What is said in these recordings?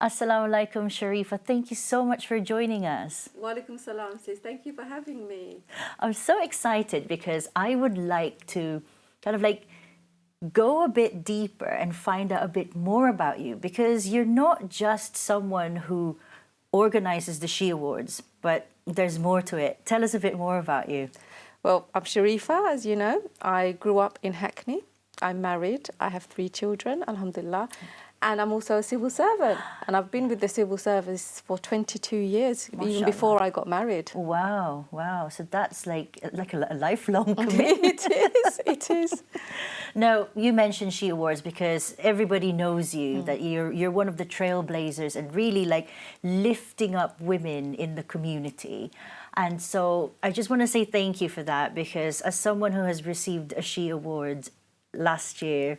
Assalamu alaikum, Sharifa. Thank you so much for joining us. Walaikum salam, sis. Thank you for having me. I'm so excited because I would like to kind of like go a bit deeper and find out a bit more about you because you're not just someone who organizes the She Awards, but there's more to it. Tell us a bit more about you. Well, I'm Sharifa, as you know. I grew up in Hackney. I'm married. I have 3 children, alhamdulillah. And I'm also a civil servant. And I've been with the civil service for 22 years, even before I got married. Wow, wow. So that's like a lifelong commitment. It is. Now, you mentioned She Awards because everybody knows you, that you're one of the trailblazers and really like lifting up women in the community. And so I just want to say thank you for that because as someone who has received a She Award last year,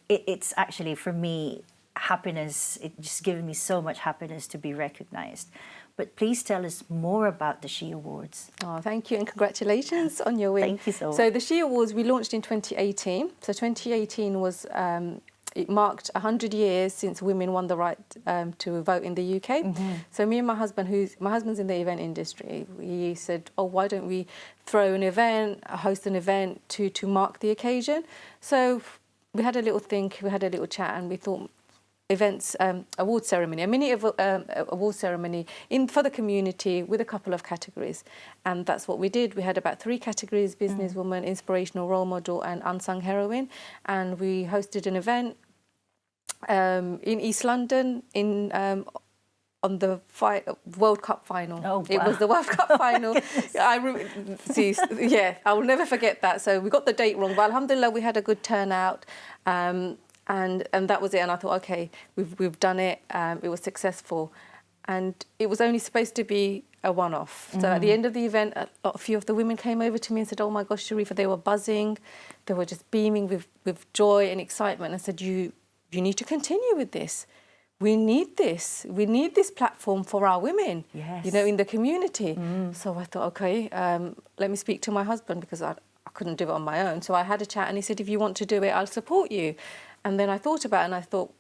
it's actually, for me, happiness. It just given me so much happiness to be recognized. But please tell us more about the She Awards. Oh, thank you and congratulations on your win. Thank you so much. So the She Awards, we launched in 2018. So 2018 was, it marked 100 years since women won the right to vote in the UK. So me and my husband, my husband's in the event industry, he said, oh, why don't we throw an event, host an event to mark the occasion? So we had a little think, we had a little chat, and we thought events, award ceremony, a mini award ceremony for the community with a couple of categories. And that's what we did. We had about 3 categories: businesswoman, inspirational role model, and unsung heroine. And we hosted an event in East London on the World Cup final. Oh, wow. It was the World Cup final. I will never forget that. So we got the date wrong, but alhamdulillah, we had a good turnout. And that was it. And I thought, okay, we've done it. It was successful. And it was only supposed to be a one-off. So at the end of the event, a few of the women came over to me and said, oh my gosh, Sharifa, they were buzzing. They were just beaming with joy and excitement. And I said, you need to continue with this. We need this. We need this platform for our women, yes, in the community. So I thought, okay, let me speak to my husband because I couldn't do it on my own. So I had a chat and he said, if you want to do it, I'll support you. And then I thought about it and I thought,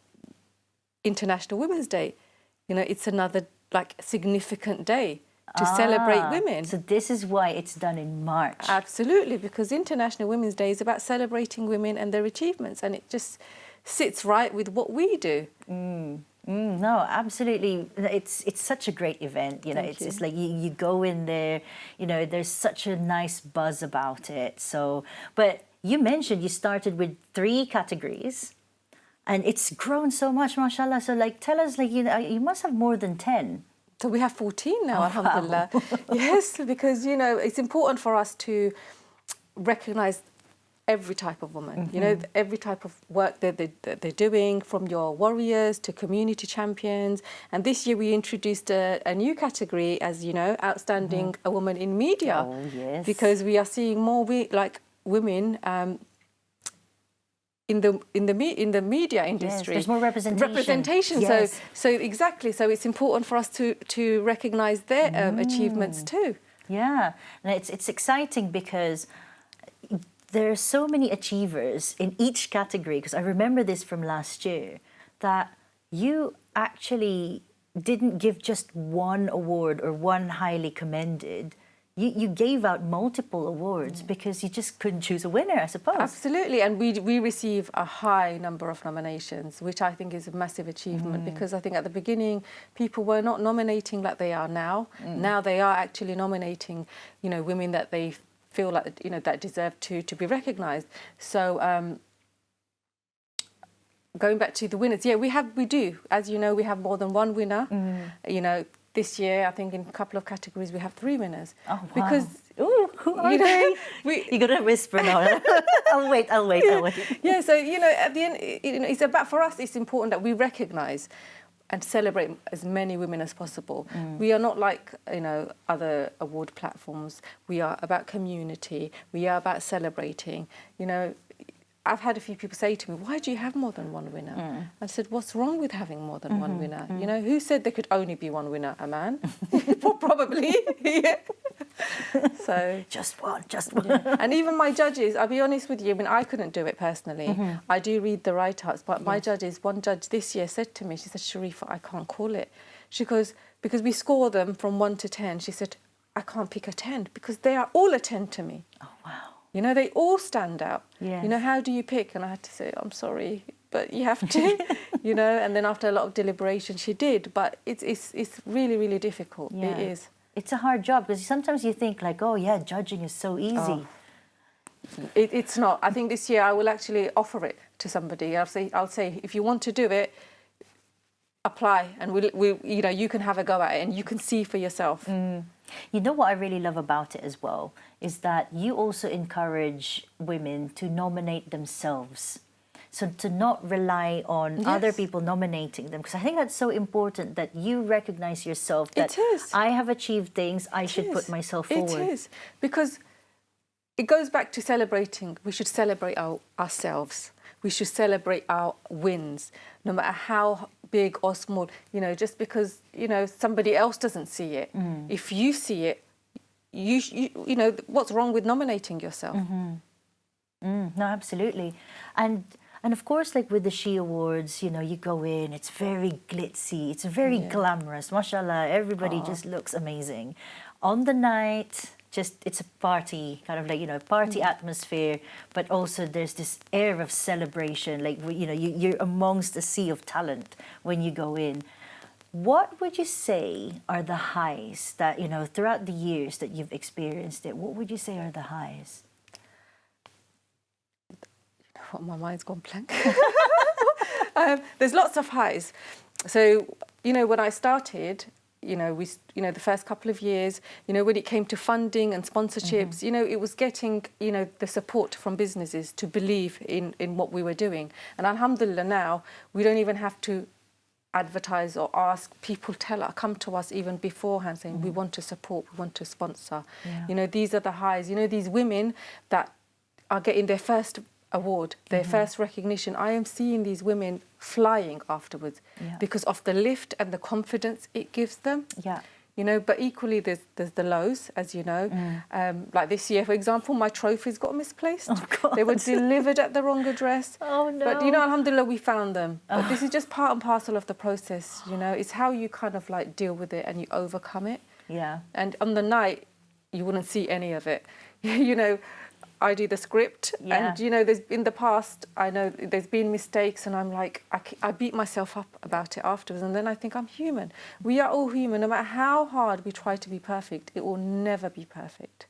International Women's Day, it's another like significant day to celebrate women. So this is why it's done in March. Absolutely, because International Women's Day is about celebrating women and their achievements, and it just sits right with what we do. No, absolutely. It's such a great event. It's like you go in there, there's such a nice buzz about it. So, but you mentioned you started with 3 categories and it's grown so much, mashallah. So like, tell us, like, you must have more than 10. So we have 14 now, alhamdulillah. Wow. Yes, because, it's important for us to recognise every type of woman, every type of work that they're doing, from your warriors to community champions. And this year we introduced a new category, as you know, outstanding a woman in media. Oh, yes. Because we are seeing more women in the media industry. Yes, there's more representation. Yes. So exactly. So it's important for us to recognise their achievements too. Yeah, and it's exciting because there are so many achievers in each category, because I remember this from last year, that you actually didn't give just one award or one highly commended. You gave out multiple awards because you just couldn't choose a winner, I suppose. Absolutely, and we receive a high number of nominations, which I think is a massive achievement, because I think at the beginning people were not nominating like they are now. Now they are actually nominating, women that they feel like, that deserve to be recognised. So going back to the winners, yeah, we do. As you know, we have more than one winner. This year, I think in a couple of categories, we have 3 winners. Oh, wow. Because, who are they? You got to whisper now. I'll wait. Yeah, so, at the end, it's about, for us, it's important that we recognise and celebrate as many women as possible. We are not like, other award platforms. We are about community. We are about celebrating. I've had a few people say to me, why do you have more than one winner? I said, what's wrong with having more than one winner? You know, who said there could only be one winner? A man? Well, probably. Yeah. So Just one, just one. yeah. And even my judges, I'll be honest with you, I mean, I couldn't do it personally. I do read the write-ups, but my judges, one judge this year said to me, she said, Sharifa, I can't call it. She goes, because we score them from 1 to 10, she said, I can't pick a 10 because they are all a 10 to me. Oh, wow. You know, they all stand out. Yes. You know, how do you pick? And I had to say, I'm sorry, but you have to, you know. And then after a lot of deliberation, she did. But it's really, really difficult. Yeah. It is. It's a hard job because sometimes you think like, oh yeah, judging is so easy. Oh. It's not. I think this year I will actually offer it to somebody. I'll say, if you want to do it, apply, and we you know, you can have a go at it, and you can see for yourself. You know what I really love about it as well is that you also encourage women to nominate themselves. So to not rely on other people nominating them, because I think that's so important that you recognize yourself that I have achieved things, I should put myself forward. It is, because it goes back to celebrating. We should celebrate ourselves. We should celebrate our wins, no matter how big or small. You know, just because, you know, somebody else doesn't see it. If you see it, you know, what's wrong with nominating yourself? No, absolutely. And of course, like with the She Awards, you know, you go in, it's very glitzy, it's very glamorous. Mashallah, everybody just looks amazing. On the night, it's a party, kind of like, you know, party atmosphere, but also there's this air of celebration, like, you know, you're amongst a sea of talent when you go in. What would you say are the highs that, you know, throughout the years that you've experienced it, what would you say are the highs? What, my mind's gone blank. There's lots of highs. So, you know, when I started, you know, the first couple of years, you know, when it came to funding and sponsorships, you know, it was getting, you know, the support from businesses to believe in what we were doing. And alhamdulillah, now we don't even have to advertise or ask. People come to us even beforehand saying, we want to support, we want to sponsor. You know, these are the highs. You know, these women that are getting their first award, their first recognition, I am seeing these women flying afterwards because of the lift and the confidence it gives them. You know, but equally there's the lows, as you know. Like this year, for example, my trophies got misplaced. They were delivered at the wrong address. Oh no. But you know, alhamdulillah, we found them. But this is just part and parcel of the process, you know. It's how you kind of like deal with it and you overcome it. And on the night, you wouldn't see any of it. You know, I do the script, and you know, in the past, I know there's been mistakes, and I'm like, I beat myself up about it afterwards, and then I think I'm human. We are all human. No matter how hard we try to be perfect, it will never be perfect.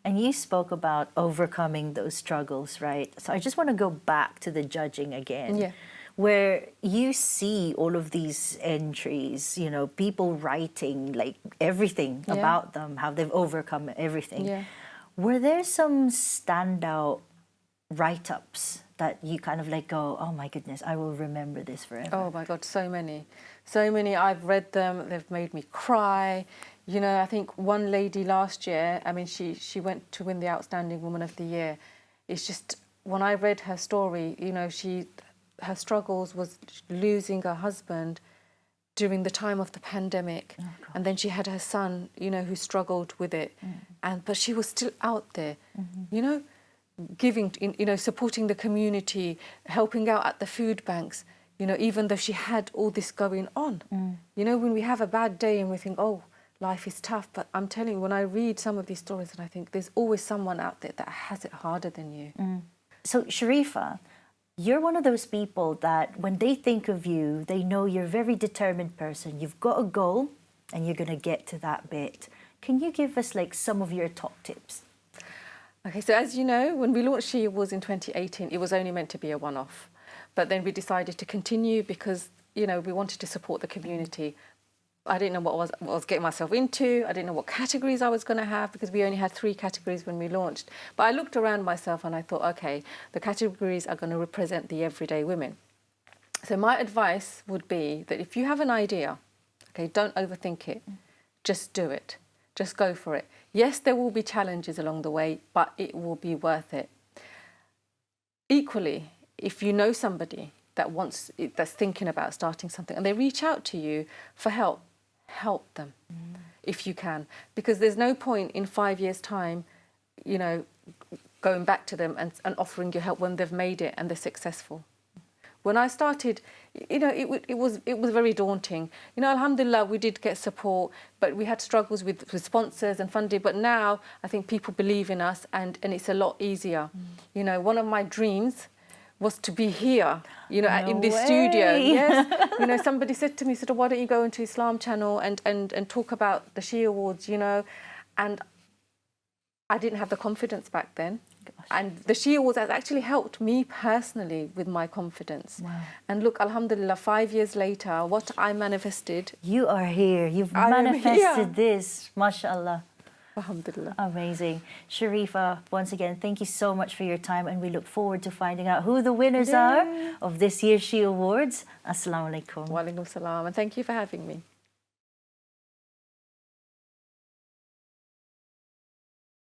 And you spoke about overcoming those struggles, right? So I just want to go back to the judging again. Where you see all of these entries, you know, people writing like everything about them, how they've overcome everything. Were there some standout write-ups that you kind of like go, oh my goodness, I will remember this forever? Oh my God, so many. So many. I've read them. They've made me cry. You know, I think one lady last year, I mean, she went to win the Outstanding Woman of the Year. It's just, when I read her story, you know, her struggles was losing her husband during the time of the pandemic, and then she had her son, you know, who struggled with it, but she was still out there, you know, giving, you know, supporting the community, helping out at the food banks, you know, even though she had all this going on. You know, when we have a bad day and we think, oh, life is tough, but I'm telling you, when I read some of these stories, and I think there's always someone out there that has it harder than you. So Sharifa, you're one of those people that when they think of you, they know you're a very determined person. You've got a goal and you're going to get to that bit. Can you give us like some of your top tips? Okay, so as you know, when we launched She Awards in 2018, it was only meant to be a one-off. But then we decided to continue because, you know, we wanted to support the community. I didn't know what I was getting myself into. I didn't know what categories I was going to have because we only had 3 categories when we launched. But I looked around myself and I thought, okay, the categories are going to represent the everyday women. So my advice would be that if you have an idea, okay, don't overthink it. Just do it. Just go for it. Yes, there will be challenges along the way, but it will be worth it. equally, if you know somebody that's thinking about starting something and they reach out to you for help, help them if you can, because there's no point in 5 years' time, you know, going back to them and offering you help when they've made it and they're successful. When I started, you know, it was very daunting. You know, alhamdulillah, we did get support, but we had struggles with sponsors and funding. But now I think people believe in us, and it's a lot easier. You know, one of my dreams was to be here, you know, in this studio. Yes. You know, somebody said to me, said, why don't you go into Islam Channel and talk about the She Awards, you know? And I didn't have the confidence back then. Gosh. And the She Awards has actually helped me personally with my confidence. Wow. And look, alhamdulillah, 5 years later, what I manifested. You are here. You've manifested this. MashaAllah. Alhamdulillah. Amazing. Sharifa, once again, thank you so much for your time, and we look forward to finding out who the winners are of this year's She Awards. Assalamu alaikum. Wa alaikum salam, and thank you for having me.